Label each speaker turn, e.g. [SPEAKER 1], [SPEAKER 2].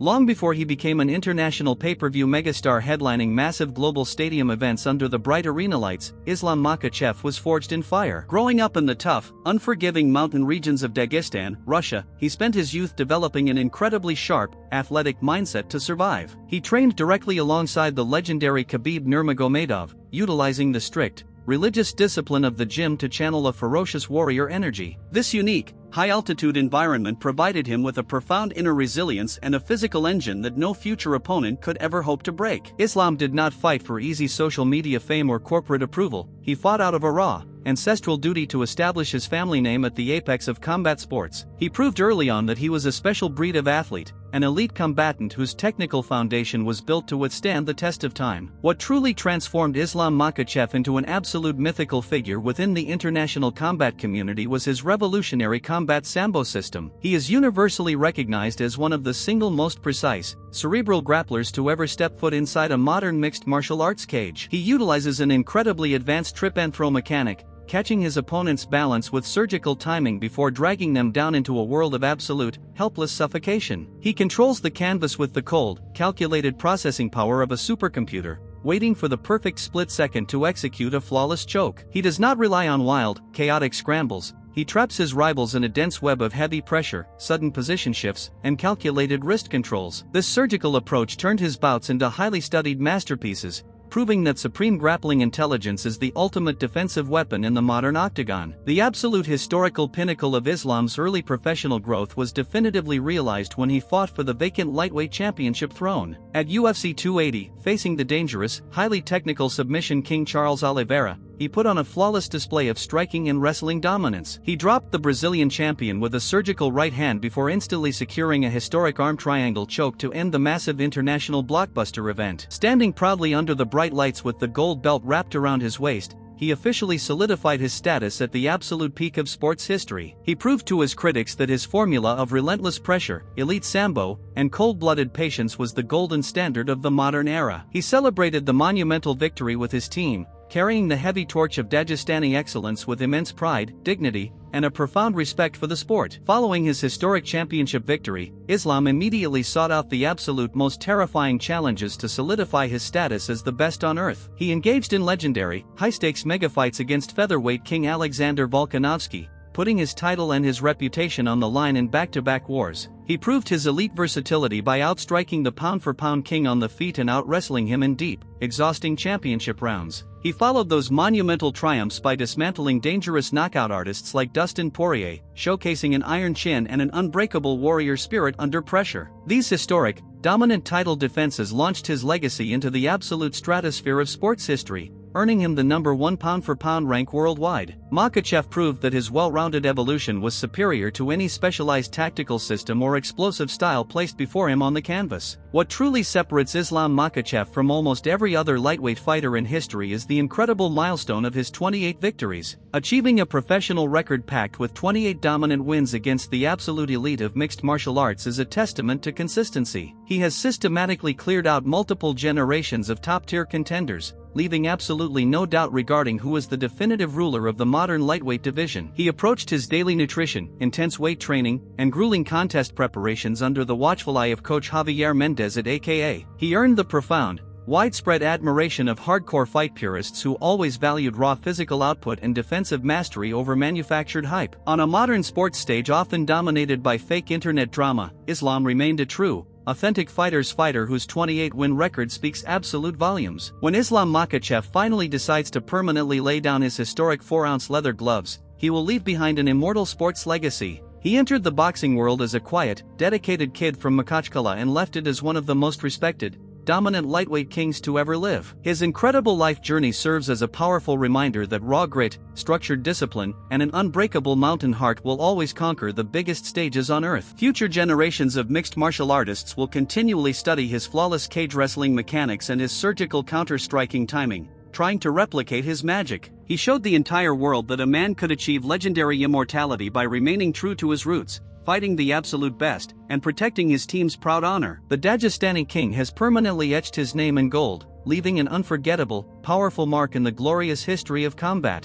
[SPEAKER 1] Long before he became an international pay-per-view megastar headlining massive global stadium events under the bright arena lights, Islam Makhachev was forged in fire. Growing up in the tough, unforgiving mountain regions of Dagestan, Russia, he spent his youth developing an incredibly sharp, athletic mindset to survive. He trained directly alongside the legendary Khabib Nurmagomedov, utilizing the strict, religious discipline of the gym to channel a ferocious warrior energy. This unique, high-altitude environment provided him with a profound inner resilience and a physical engine that no future opponent could ever hope to break. Islam did not fight for easy social media fame or corporate approval. He fought out of a raw, ancestral duty to establish his family name at the apex of combat sports. He proved early on that he was a special breed of athlete, an elite combatant whose technical foundation was built to withstand the test of time. What truly transformed Islam Makhachev into an absolute mythical figure within the international combat community was his revolutionary combat sambo system. He is universally recognized as one of the single most precise, cerebral grapplers to ever step foot inside a modern mixed martial arts cage. He utilizes an incredibly advanced trip and throw mechanic, catching his opponent's balance with surgical timing before dragging them down into a world of absolute, helpless suffocation. He controls the canvas with the cold, calculated processing power of a supercomputer, waiting for the perfect split second to execute a flawless choke. He does not rely on wild, chaotic scrambles. He traps his rivals in a dense web of heavy pressure, sudden position shifts, and calculated wrist controls. This surgical approach turned his bouts into highly studied masterpieces, proving that supreme grappling intelligence is the ultimate defensive weapon in the modern octagon. The absolute historical pinnacle of Islam's early professional growth was definitively realized when he fought for the vacant lightweight championship throne. At UFC 280, facing the dangerous, highly technical submission king Charles Oliveira, he put on a flawless display of striking and wrestling dominance. He dropped the Brazilian champion with a surgical right hand before instantly securing a historic arm triangle choke to end the massive international blockbuster event. Standing proudly under the bright lights with the gold belt wrapped around his waist, he officially solidified his status at the absolute peak of sports history. He proved to his critics that his formula of relentless pressure, elite sambo, and cold-blooded patience was the golden standard of the modern era. He celebrated the monumental victory with his team, carrying the heavy torch of Dagestani excellence with immense pride, dignity, and a profound respect for the sport. Following his historic championship victory, Islam immediately sought out the absolute most terrifying challenges to solidify his status as the best on earth. He engaged in legendary, high-stakes megafights against featherweight king Alexander Volkanovski, putting his title and his reputation on the line in back-to-back wars. He proved his elite versatility by outstriking the pound-for-pound king on the feet and out-wrestling him in deep, exhausting championship rounds. He followed those monumental triumphs by dismantling dangerous knockout artists like Dustin Poirier, showcasing an iron chin and an unbreakable warrior spirit under pressure. These historic, dominant title defenses launched his legacy into the absolute stratosphere of sports history, earning him the #1 pound-for-pound rank worldwide. Makhachev proved that his well-rounded evolution was superior to any specialized tactical system or explosive style placed before him on the canvas. What truly separates Islam Makhachev from almost every other lightweight fighter in history is the incredible milestone of his 28 victories. Achieving a professional record packed with 28 dominant wins against the absolute elite of mixed martial arts is a testament to consistency. He has systematically cleared out multiple generations of top-tier contenders, leaving absolutely no doubt regarding who is the definitive ruler of the modern lightweight division. He approached his daily nutrition, intense weight training, and grueling contest preparations under the watchful eye of coach Javier Mendez at AKA. He earned the profound, widespread admiration of hardcore fight purists who always valued raw physical output and defensive mastery over manufactured hype. On a modern sports stage often dominated by fake internet drama, Islam remained a true, authentic fighter's fighter whose 28-win record speaks absolute volumes. When Islam Makhachev finally decides to permanently lay down his historic 4-ounce leather gloves, he will leave behind an immortal sports legacy. He entered the boxing world as a quiet, dedicated kid from Makhachev and left it as one of the most respected, dominant lightweight kings to ever live. His incredible life journey serves as a powerful reminder that raw grit, structured discipline, and an unbreakable mountain heart will always conquer the biggest stages on earth. Future generations of mixed martial artists will continually study his flawless cage wrestling mechanics and his surgical counter-striking timing, trying to replicate his magic. He showed the entire world that a man could achieve legendary immortality by remaining true to his roots, fighting the absolute best, and protecting his team's proud honor. The Dagestani king has permanently etched his name in gold, leaving an unforgettable, powerful mark in the glorious history of combat.